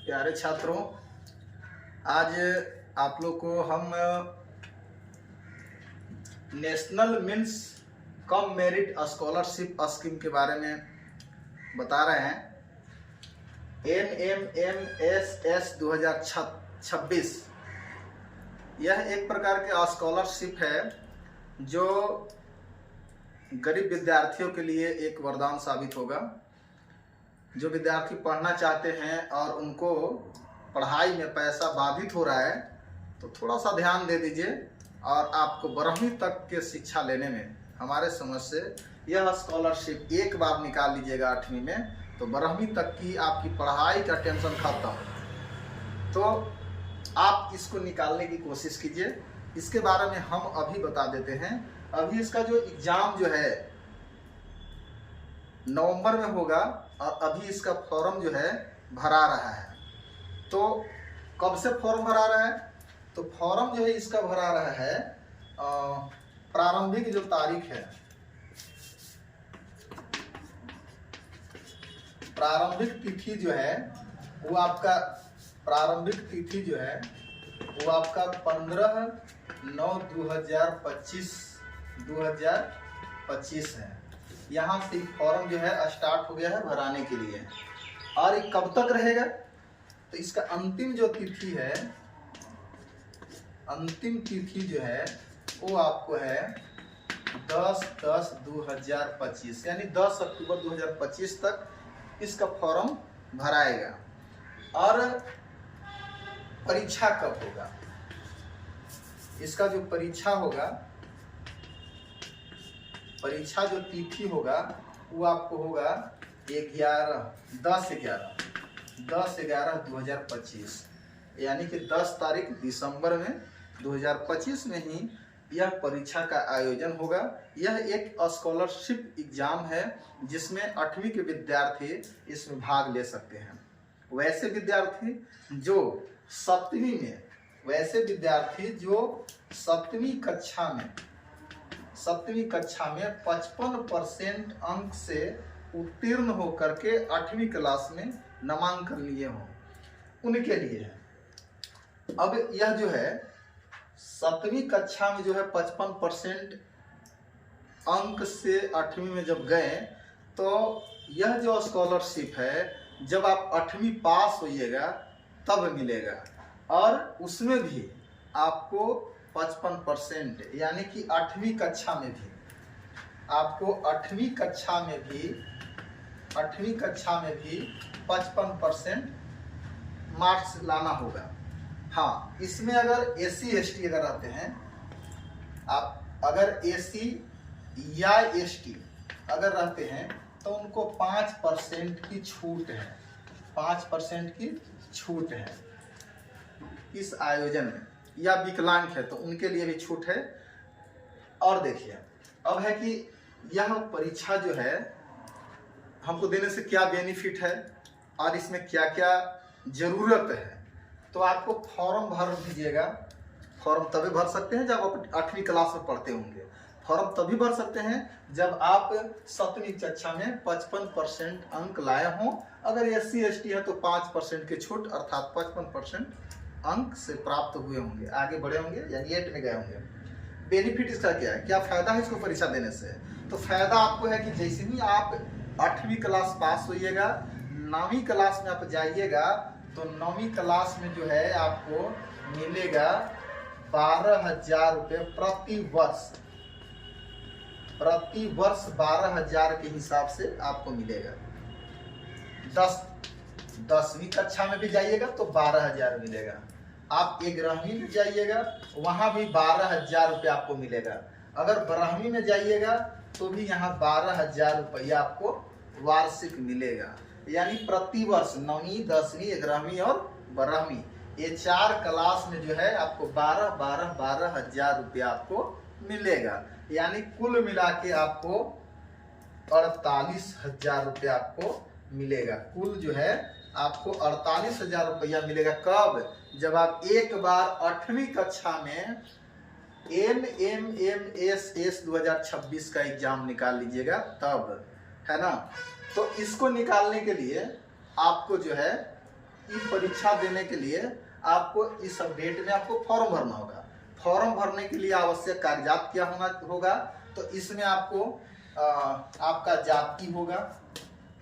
प्यारे छात्रों, आज आप लोग को हम national means cum merit scholarship scheme के बारे में बता रहे हैं। NMMSS 2026 यह एक प्रकार के स्कॉलरशिप है जो गरीब विद्यार्थियों के लिए एक वरदान साबित होगा। जो विद्यार्थी पढ़ना चाहते हैं और उनको पढ़ाई में पैसा बाधित हो रहा है तो थोड़ा सा ध्यान दे दीजिए और आपको 12वीं तक के शिक्षा लेने में हमारे समझ से यह स्कॉलरशिप एक बार निकाल लीजिएगा 8वीं में तो 12वीं तक की आपकी पढ़ाई का टेंशन खत्म। तो आप इसको निकालने की कोशिश कीजिए। इसके बारे में हम अभी बता देते हैं। अभी इसका जो एग्जाम जो है नवंबर में होगा और अभी इसका फॉर्म जो है भरा रहा है। तो कब से फॉर्म भरा रहा है? तो फॉर्म जो है इसका भरा रहा है प्रारंभिक जो तारीख है, प्रारंभिक तिथि जो है वो आपका प्रारंभिक तिथि जो है वो आपका 15/9/2025 है। यहाँ से फॉर्म जो है स्टार्ट हो गया है भराने के लिए। और ये कब तक रहेगा? तो इसका अंतिम जो तिथि है, अंतिम तिथि जो है वो आपको है 10/10/2025 यानी 10 अक्टूबर 2025 तक इसका फॉर्म भराएगा। और परीक्षा कब होगा? इसका जो परीक्षा होगा, परीक्षा जो तिथि होगा वो आपको होगा 10/11/2025 यानी कि 10 तारीख दिसंबर में 2025 में ही यह परीक्षा का आयोजन होगा। यह एक स्कॉलरशिप एग्जाम है जिसमें 8वीं के विद्यार्थी इसमें भाग ले सकते हैं। वैसे विद्यार्थी जो 7वीं में, वैसे विद्यार्थी जो 7वीं कक्षा में 55% अंक से उत्तीर्ण होकर के 8वीं क्लास में नामांकन लिए हों, उनके लिए है। अब यह जो है 7वीं कक्षा में जो है 55% अंक से 8वीं में जब गए तो यह जो स्कॉलरशिप है जब आप 8वीं पास होइएगा तब मिलेगा। और उसमें भी आपको 55% यानी कि 8वीं कक्षा में भी आपको 8वीं कक्षा में भी 55% मार्क्स लाना होगा। हाँ, इसमें अगर SC ST अगर रहते हैं आप, अगर SC या ST अगर रहते हैं तो उनको 5% की छूट है, 5% की छूट है इस आयोजन में। या विकलांग है तो उनके लिए भी छूट है। और देखिए अब है कि यह परीक्षा जो है हमको देने से क्या बेनिफिट है और इसमें क्या क्या जरूरत है। तो आपको फॉर्म भर दीजिएगा। फॉर्म तभी भर सकते हैं जब आप 8वीं क्लास में पढ़ते होंगे। फॉर्म तभी भर सकते हैं जब आप 7वीं कक्षा में 55% अंक लाए हों। अगर SC ST है तो 5% की छूट अर्थात 55% अंक से प्राप्त हुए होंगे, आगे बढ़े होंगे या 8 में गए होंगे। बेनिफिट इसका क्या है, क्या फायदा है इसको परीक्षा देने से? तो फायदा आपको है कि जैसे ही आप 8वीं क्लास पास होइएगा, 9वीं क्लास में आप जाइएगा तो 9वीं क्लास में जो है आपको मिलेगा 12,000 रुपये प्रति वर्ष। प्रति वर्ष 12,000 के हिसाब से आपको मिलेगा। 10वीं कक्षा में भी जाइएगा तो 12,000 मिलेगा। आप 11वीं में जाइएगा वहां भी 12,000 रुपये आपको मिलेगा। अगर 12वीं में जाइएगा तो भी यहाँ 12,000 रुपया आपको वार्षिक मिलेगा। यानी प्रति वर्ष 9वीं, 10वीं, 11वीं और 12वीं ये 4 क्लास में जो है आपको 12,000 रुपया आपको मिलेगा। यानी कुल मिला के आपको 48,000 रुपया आपको मिलेगा। कुल जो है आपको 48,000 रुपया मिलेगा। कब? जब आप एक बार 8वीं कक्षा में NMMSS 2026 का एग्जाम निकाल लीजिएगा तब, है ना। तो इसको निकालने के लिए आपको जो है ई परीक्षा देने के लिए आपको इस अपडेट में आपको फॉर्म भरना होगा। फॉर्म भरने के लिए आवश्यक कागजात क्या होगा, तो इसमें आपको आपका जाति होगा,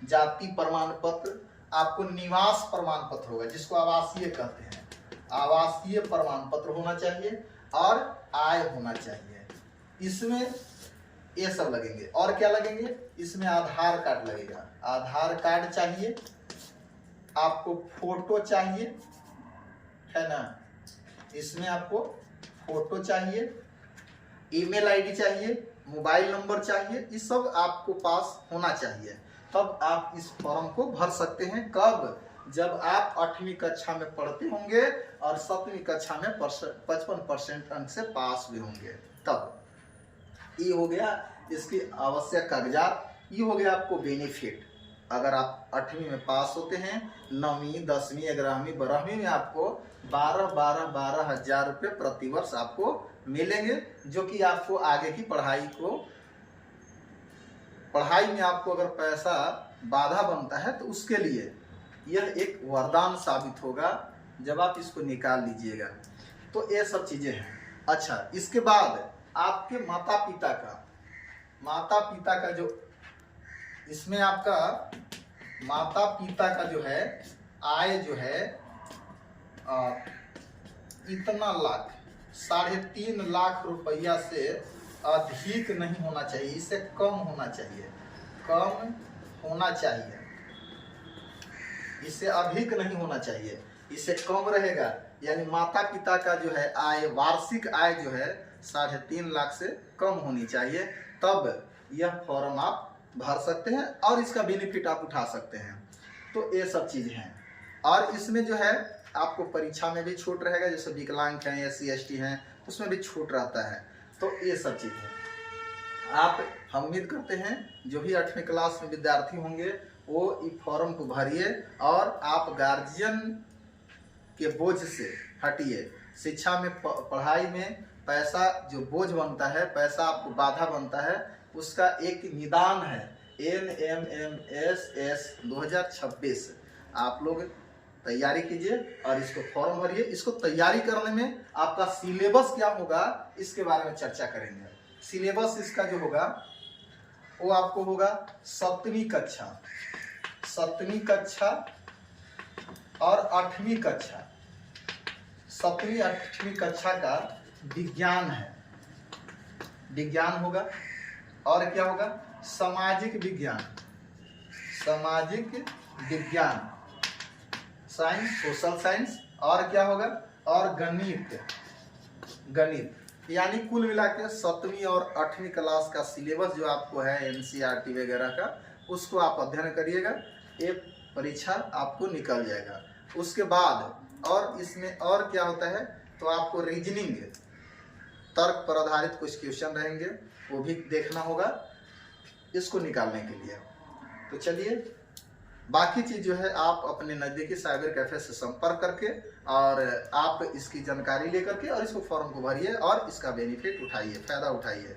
जाति प्रमाण पत्र, आपको निवास प्रमाण पत्र होगा जिसको आवासीय कहते हैं, आवासीय प्रमाण पत्र होना चाहिए और आय होना चाहिए। इसमें ये सब लगेंगे। और क्या लगेंगे, इसमें आधार कार्ड लगेगा, आधार कार्ड चाहिए, आपको फोटो चाहिए, है ना, इसमें आपको फोटो चाहिए, ईमेल आईडी चाहिए, मोबाइल नंबर चाहिए, ये सब आपको पास होना चाहिए। तब आप इस फॉर्म को भर सकते हैं। कब, जब आप 8वीं कक्षा में पढ़ते होंगे और 7वीं कक्षा में 55% अंक से पास हुए होंगे तब। ये हो गया इसकी आवश्यक कागजात। ये हो गया आपको बेनिफिट। अगर आप 8वीं में पास होते हैं, 9वीं 10वीं 11वीं 12वीं में आपको 12 हजार रुपये प्रतिवर्ष आपको मिलेंगे, जो कि आपको आगे की पढ़ाई में आपको अगर पैसा बाधा बनता है तो उसके लिए यह एक वरदान साबित होगा जब आप इसको निकाल लीजिएगा। तो ये सब चीजें हैं। अच्छा, इसके बाद आपके माता पिता का जो इसमें आपका माता पिता का जो है आय जो है इतना लाख 3.5 लाख रुपया से अधिक नहीं होना चाहिए, इससे कम होना चाहिए, कम होना चाहिए, इससे अधिक नहीं होना चाहिए, इससे कम रहेगा। यानी माता पिता का जो है आय, वार्षिक आय जो है 3.5 लाख से कम होनी चाहिए, तब यह फॉर्म आप भर सकते हैं और इसका बेनिफिट आप उठा सकते हैं। तो ये सब चीज़ हैं। और इसमें जो है आपको परीक्षा में भी छूट रहेगा, जैसे विकलांग हैं, SC ST हैं, उसमें भी छूट रहता है। तो ये सब चीज़ें आप, हम उम्मीद करते हैं जो भी 8वीं क्लास में विद्यार्थी होंगे वो इस फॉर्म को भरिए और आप गार्जियन के बोझ से हटिए। शिक्षा में, पढ़ाई में पैसा जो बोझ बनता है, पैसा आपको बाधा बनता है, उसका एक निदान है NMMSS 2026। आप लोग तैयारी कीजिए और इसको फॉर्म भरिए। इसको तैयारी करने में आपका सिलेबस क्या होगा इसके बारे में चर्चा करेंगे। सिलेबस इसका जो होगा वो आपको होगा 7वीं कक्षा और 8वीं कक्षा, 7वीं 8वीं कक्षा का विज्ञान है, विज्ञान होगा। और क्या होगा, सामाजिक विज्ञान, साइंस, सोशल साइंस, और क्या होगा, और गणित। यानी कुल मिला के 7वीं और 8वीं क्लास का सिलेबस जो आपको है NCERT वगैरह का, उसको आप अध्ययन करिएगा। ये परीक्षा आपको निकल जाएगा। उसके बाद और इसमें और क्या होता है, तो आपको रीजनिंग, तर्क पर आधारित कुछ क्वेश्चन रहेंगे, वो भी देखना होगा इसको निकालने के लिए। तो चलिए, बाकी चीज जो है आप अपने नजदीकी साइबर कैफे से संपर्क करके और आप इसकी जानकारी लेकर के और इसको फॉर्म को भरिए और इसका बेनिफिट उठाइए, फायदा उठाइए।